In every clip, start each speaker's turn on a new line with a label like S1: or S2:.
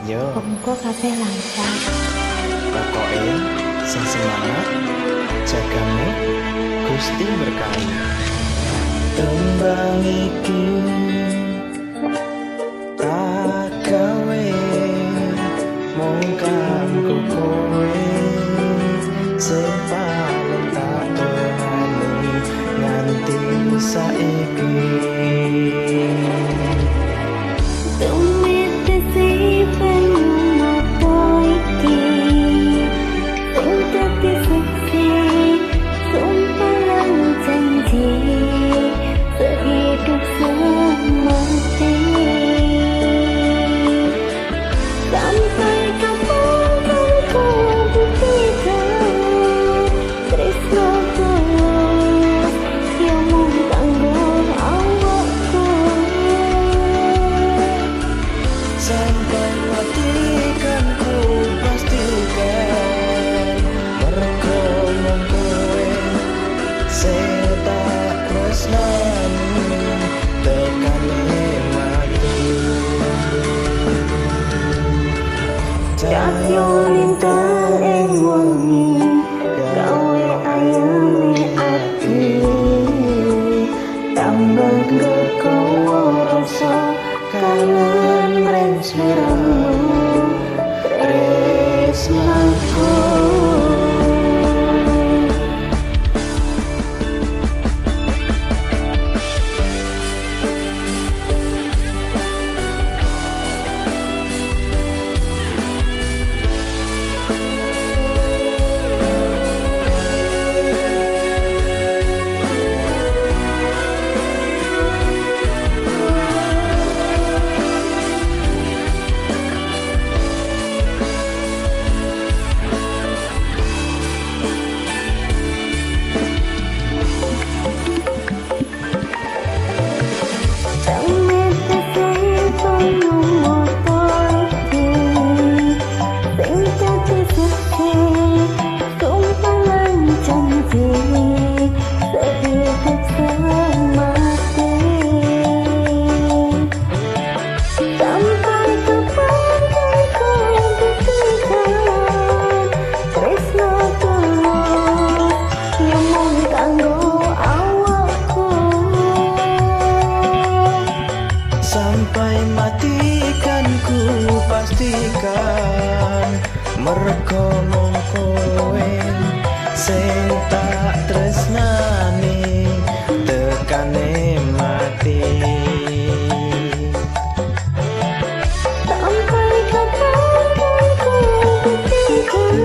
S1: Yo,
S2: Muga kabeh lancar.
S1: pokoke sing semangat, jaga mood, Gusti berkahi. Tembang iki tak gawe mung kanggo kowe sing paling tak tolani nganti saiki. Sampai mati kan ku pastikan mergo mung kowe sing tak tresnani tekane mati.
S2: Cahyo lintang ing wengi gawe ayame ati tambah gekowo rasa kangen sliramu tresnaku.
S1: Sampai mati kan ku pastikan mergo mung kowe sing tak tresnani tekane mati.
S2: Sampai kapan ku buktikan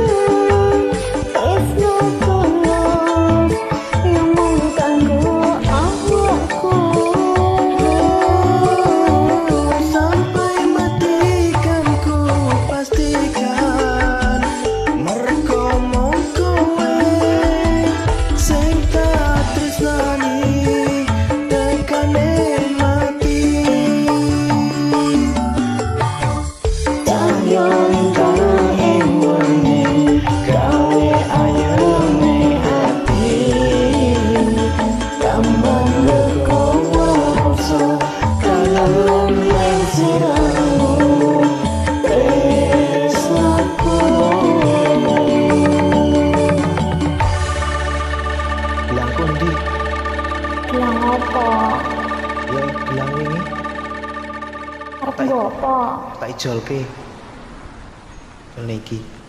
S2: tresno tulus yang mung kanggo awakku. Gelang apa?
S1: Ya gelang wingi
S2: Arep nggo apa?
S1: tak ijolke. Niki.